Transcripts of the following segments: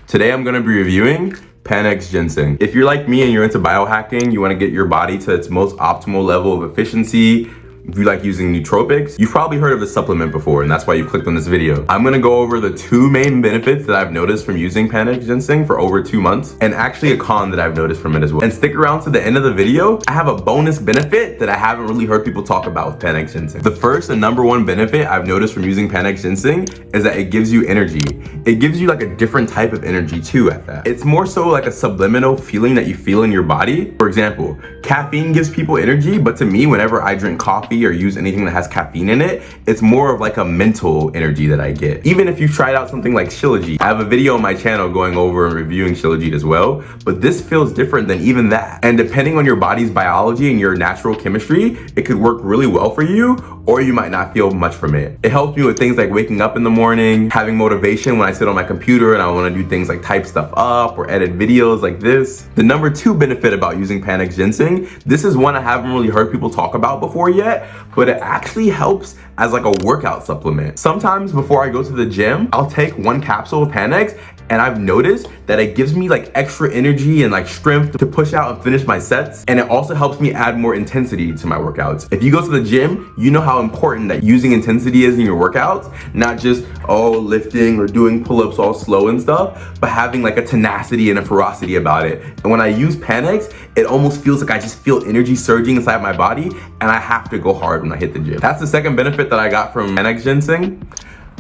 Today I'm gonna be reviewing Panax Ginseng. If you're like me and you're into biohacking, you wanna get your body to its most optimal level of efficiency, if you like using nootropics, you've probably heard of this supplement before, and that's why you clicked on this video. I'm gonna go over the 2 main benefits that I've noticed from using Panax Ginseng for over 2 months, and actually a con that I've noticed from it as well. And stick around to the end of the video, I have a bonus benefit that I haven't really heard people talk about with Panax Ginseng. The first and number 1 benefit I've noticed from using Panax Ginseng is that it gives you energy. It gives you like a different type of energy too at that. It's more so like a subliminal feeling that you feel in your body. For example, caffeine gives people energy, but to me, whenever I drink coffee or use anything that has caffeine in it, it's more of like a mental energy that I get. Even if you've tried out something like Shilajit, I have a video on my channel going over and reviewing Shilajit as well, but this feels different than even that. And depending on your body's biology and your natural chemistry, it could work really well for you, or you might not feel much from it. It helps me with things like waking up in the morning, having motivation when I sit on my computer and I wanna do things like type stuff up or edit videos like this. The number 2 benefit about using Panax Ginseng, this is one I haven't really heard people talk about before yet, but it actually helps as like a workout supplement. Sometimes before I go to the gym, I'll take 1 capsule of Panax, and I've noticed that it gives me like extra energy and like strength to push out and finish my sets. And it also helps me add more intensity to my workouts. If you go to the gym, you know how important that using intensity is in your workouts, not just, lifting or doing pull-ups all slow and stuff, but having like a tenacity and a ferocity about it. And when I use Panax, it almost feels like I just feel energy surging inside my body and I have to go hard when I hit the gym. That's the second benefit that I got from Panax Ginseng.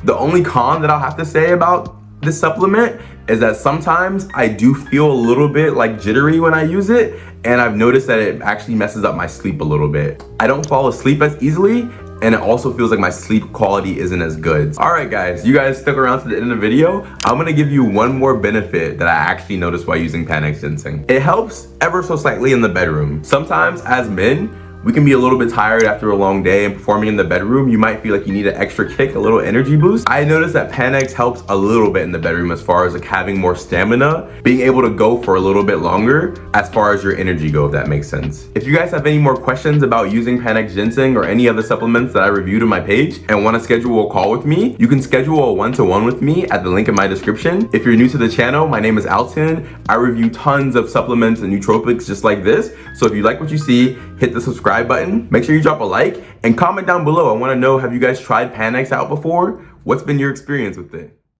The only con that I'll have to say about this supplement is that sometimes I do feel a little bit like jittery when I use it, and I've noticed that it actually messes up my sleep a little bit. I don't fall asleep as easily, and it also feels like my sleep quality isn't as good. All right guys, you guys stuck around to the end of the video. I'm gonna give you one more benefit that I actually noticed while using Panax Ginseng. It helps ever so slightly in the bedroom. Sometimes as men, we can be a little bit tired after a long day, and performing in the bedroom, you might feel like you need an extra kick, a little energy boost. I noticed that Panax helps a little bit in the bedroom as far as like having more stamina, being able to go for a little bit longer as far as your energy go, if that makes sense. If you guys have any more questions about using Panax Ginseng or any other supplements that I reviewed on my page and want to schedule a call with me, you can schedule a one-to-one with me at the link in my description. If you're new to the channel, my name is Alton. I review tons of supplements and nootropics just like this. So if you like what you see, hit the subscribe button, make sure you drop a like, and comment down below. I want to know, have you guys tried Panax out before? What's been your experience with it?